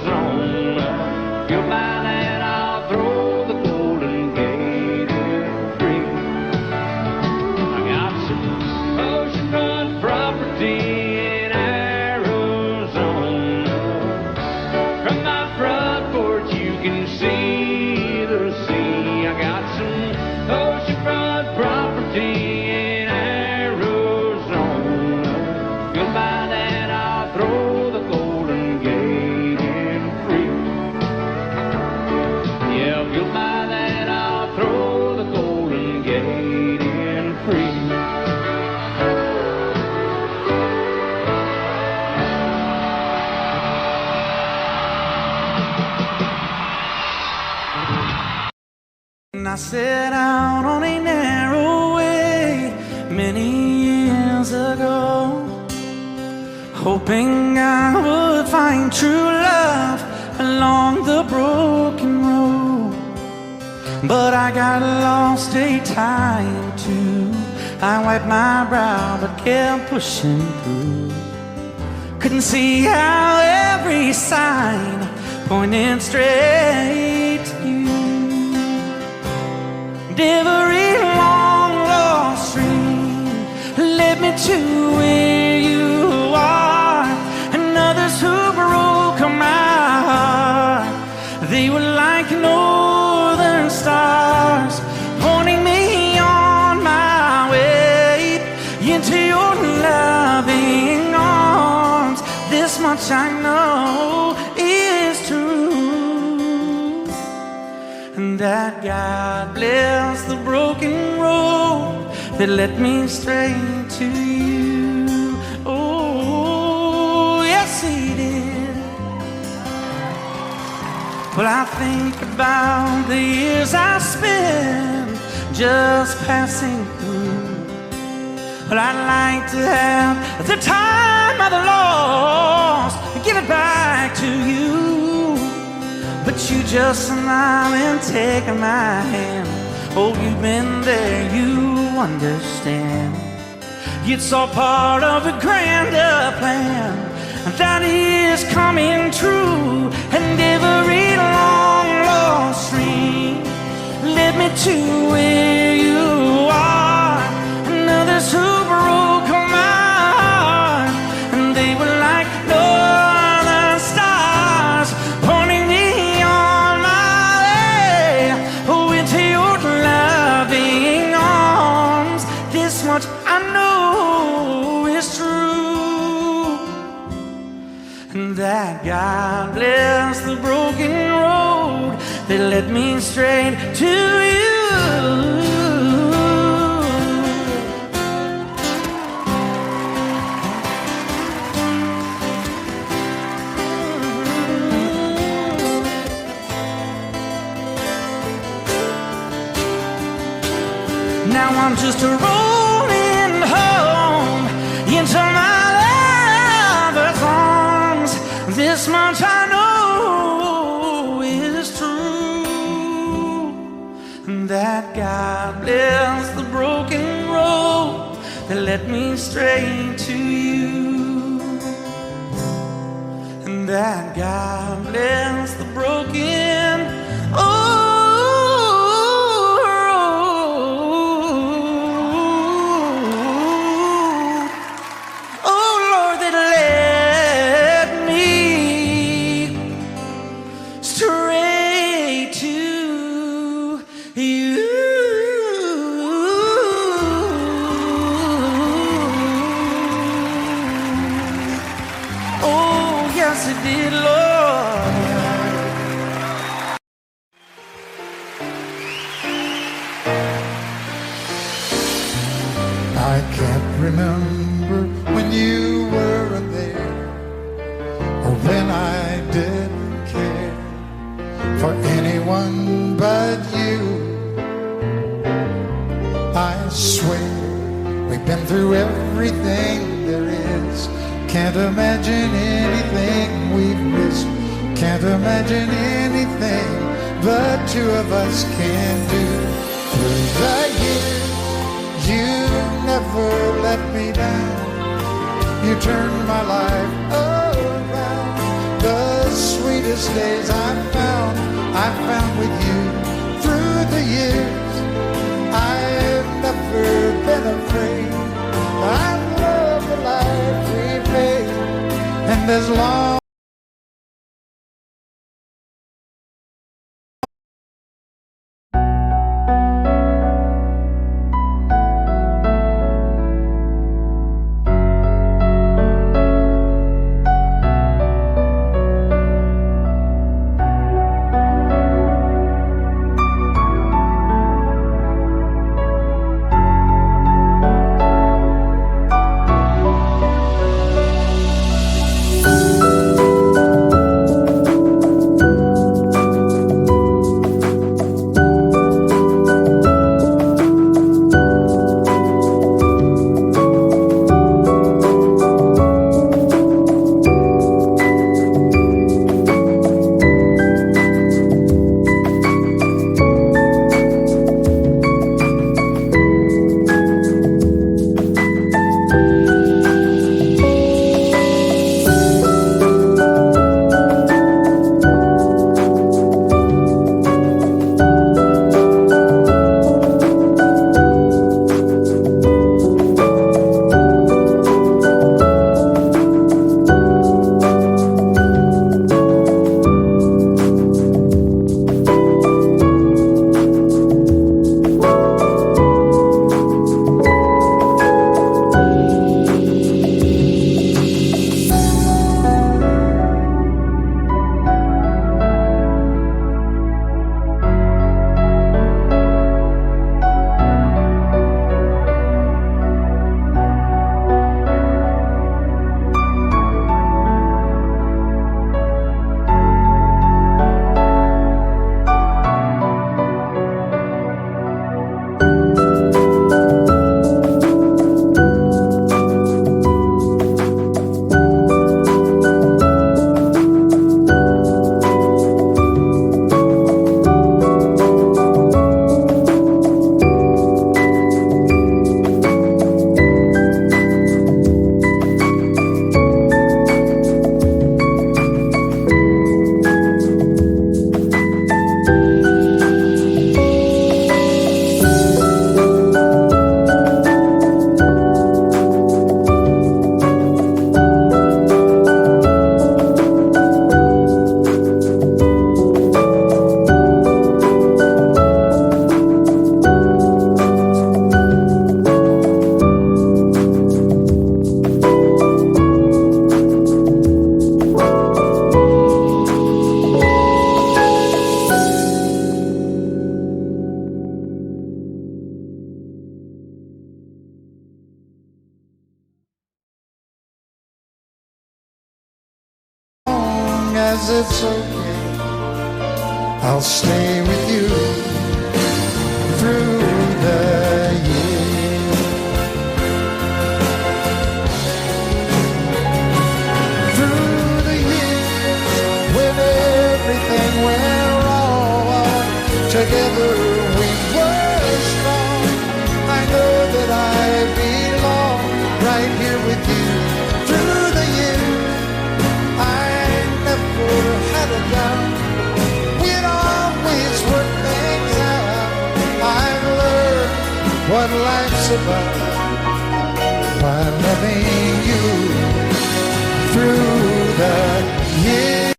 You'll buy that, I'll throw the Golden Gate in free. I got some oceanfront property in Arizona. From my front porch you can see the sea. I got some oceanfront property in Arizona. You'll buy that, I'll throw the Golden Gate in free. Yeah, if you'll buy that, I'll throw the Golden Gate in free. And I set out on a narrow way many years ago, hoping I would find true love along the broken road. But I got lost a time or two. I wiped my brow but kept pushing through. Couldn't see how every sign pointed straight to you. Every long lost stream led me to where you are, and others who broke my heart, they were like northern stars, pointing me on my way into your loving arms. This much I know is true, and that God bless the broken road that led me straight to you. Oh, yes, He did. Well, I think about the years I spent just passing through. Well, I'd like to have the time I've lost and give it back to you. But you just smile and take my hand. Oh, you've been there, you understand. It's all part of a grander plan that is coming true. And every long lost dream led me to where you are. And others who broke my heart, and they were like northern stars, pointing me on my way. Oh, into your loving arms. This much I know is true, and that God bless the broken road that led me straight to you. Now I'm just rolling home into my lover's arms. This much I know is true, that God bless the broken road that led me straight to you, and that God bless the broken I can't remember when you weren't there, or when I didn't care for anyone but you. I swear we've been through everything there is. Can't imagine anything we've missed. Can't imagine anything the two of us can do. Through the years, you never let me down. You turned my life around. The sweetest days I found with you. Through the years, I've never been afraid. I love the life we made, and as long says it's okay, I'll stay with you through the years. Through the years, when everything went wrong, together we were strong. I know that I belong right here with you. Through the years, I never had a doubt. We'd always work things out. I've learned what life's about by loving you through the years.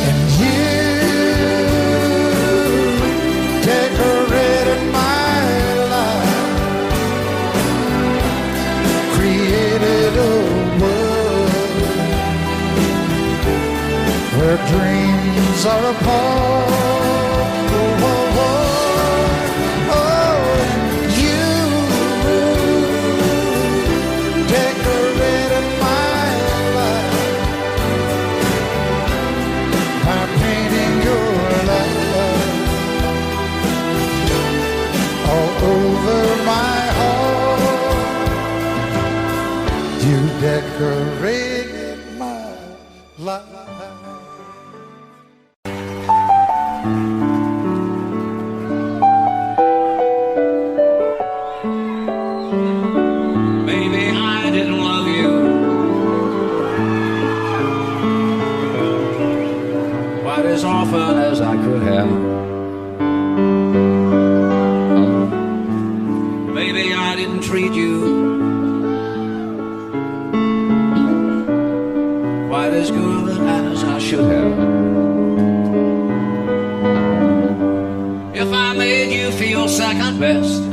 And you decorated my life, created a world where dreams are apart. Oh, oh, oh, oh, you decorated my life by painting your love all over my heart. You decorated my life. Maybe I didn't love you quite as often as I could have. Maybe I didn't treat you quite as good as I should have. If I made you feel second best,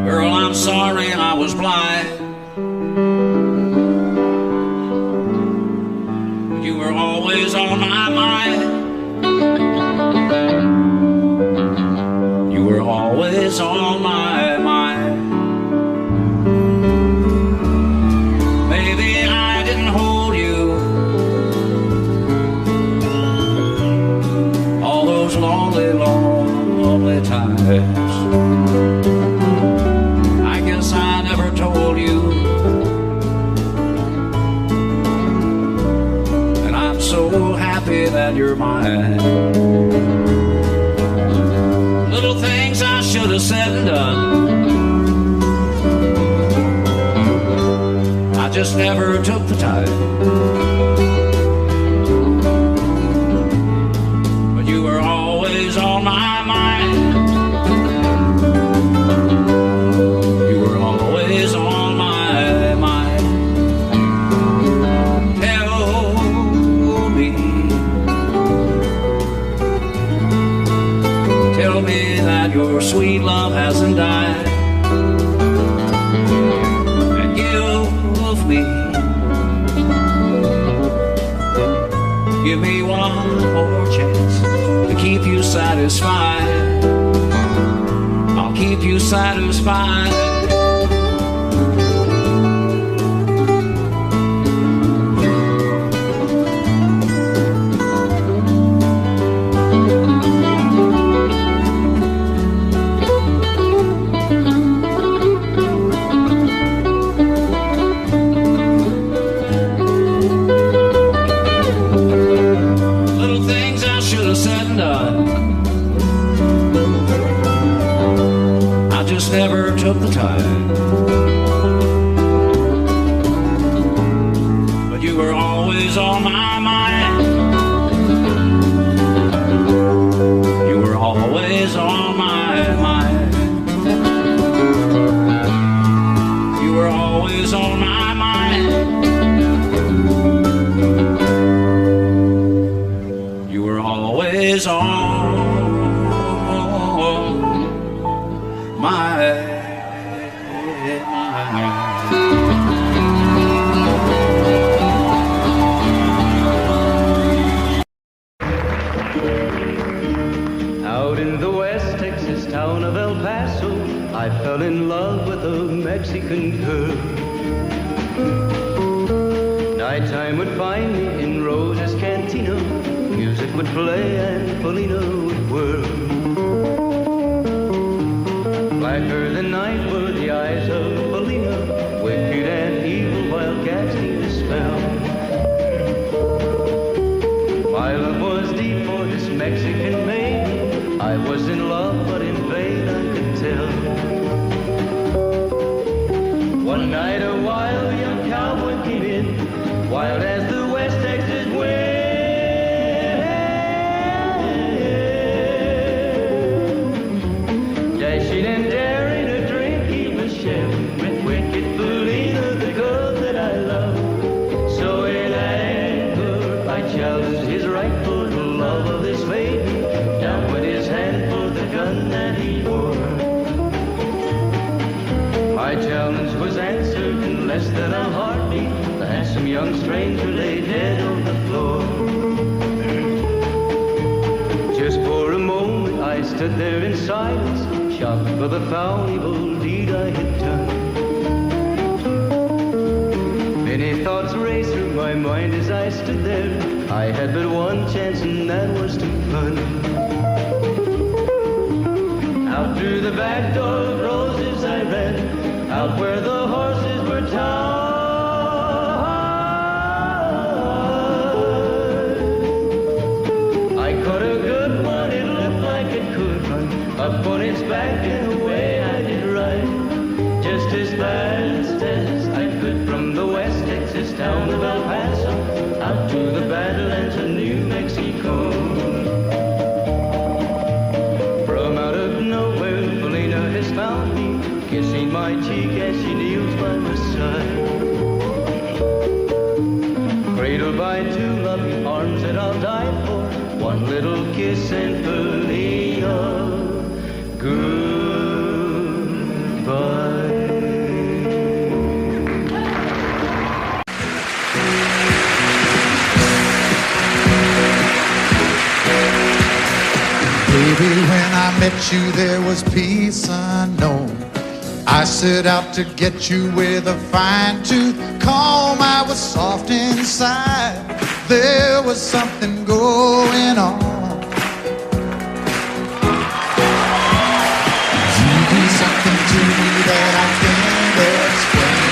girl, I'm sorry I was blind. You were always on my mind. You were always on my mind. Maybe I didn't hold you all those lonely, lonely times. I guess I never told you, and I'm so happy that you're mine. Little things I should have said and done, I just never took the time. But you were always on my mind. You were always on my mind. Tell me, tell me that your sweet love hasn't died. And give me one more chance to keep you satisfied. I'll keep you satisfied. Never took the time, but you were always on my mind. You were always on my mind. You were always on my mind. You were always on in love with a Mexican girl. Nighttime would find me in Rose's cantina. Music would play and Polina would whirl. Blacker than night were the eyes of Polina, wicked and evil while casting a spell. My love was deep for this Mexican maiden. I was in love, but in vain I could tell. One night a wild young cowboy came in, wild as the West Texas wind. Dashing and daring, a drink he was sharing with wicked Polina, the girl that I love. So in anger I challenged his right for the love of this maiden. Down went his hand for the gun that he wore. My challenge was answered in less than a heartbeat. The handsome young stranger lay dead on the floor. Just for a moment I stood there in silence, shocked for the foul evil deed I had done. Many thoughts raced through my mind as I stood there. I had but one chance and that was to run. Out through the back door of Roses I ran, out where the horses were tied. I caught a good one, it looked like it could run, up on its back and away I did ride. Just as fast as I could from the West Texas town of El Paso, out to the Badlands of New Mexico. From out of nowhere, Polina has found me, kissing my cheek as she kneels by my side. Cradled by two loving arms that I'll die for, one little kiss and Polina, goodbye. Baby, when I met you, there was peace unknown. I set out to get you with a fine-tooth comb. I was soft inside. There was something going on. You do something to me that I can't explain.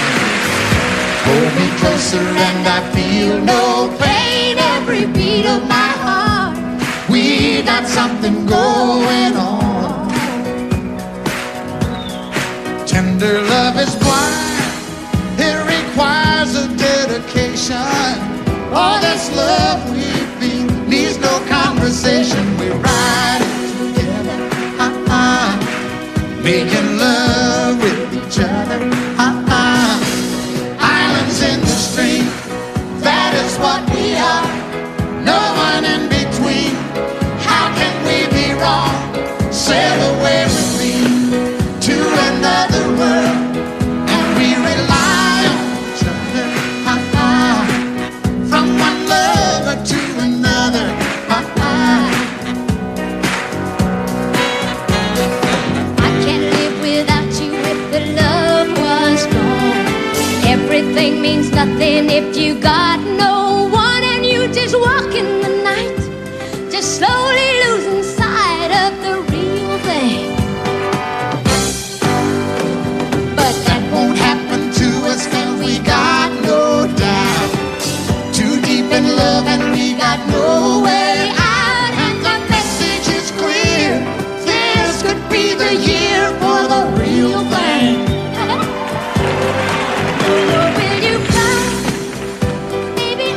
Hold me closer and I feel no pain. Every beat of my heart, we got something going on. Tender love is blind, it requires a dedication. All this love we feel needs no conversation. We ride together, making love with each other, Islands in the stream, that is what we are. No one in between. How can we be wrong? Sail away with me to another world, and we rely on each other, from one lover to another. I can't live without you if the love was gone. Everything means nothing if you got no one, and you just walk in the night, just slowly losing sight of the real thing. But that won't happen to us, 'cause we got no doubt. Too deep in love and we got no way out. And the message is clear, this could be the year for the real thing. Will you come? Maybe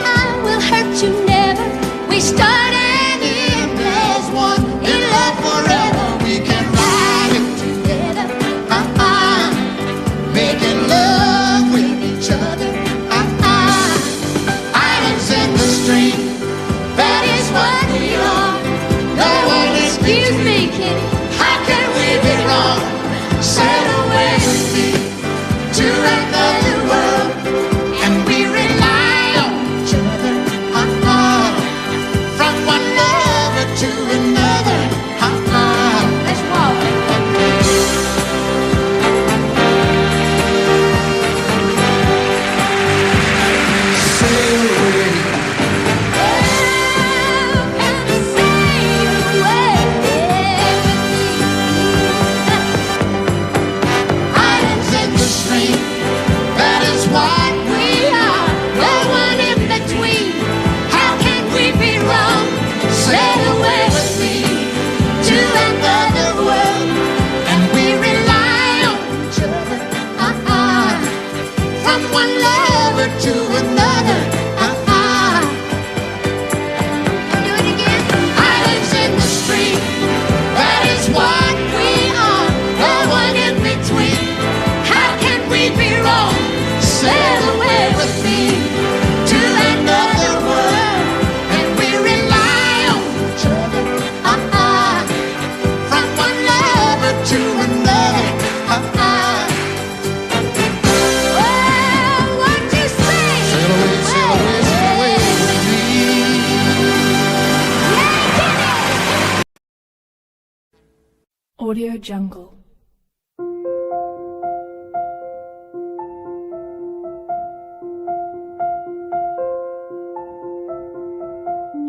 Audio Jungle.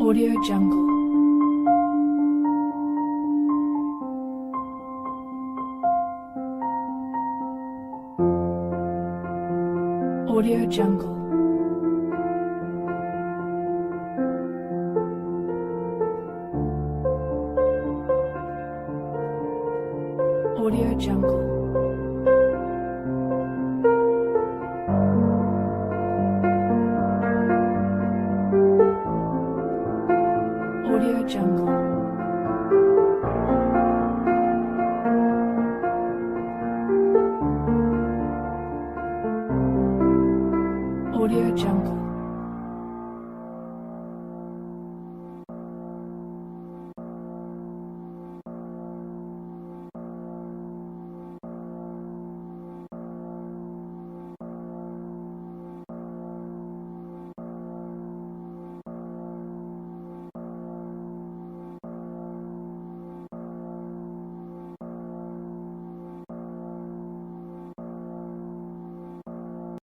Audio Jungle. Audio Jungle. Audio Jungle. Audio Jungle. Audio Jungle.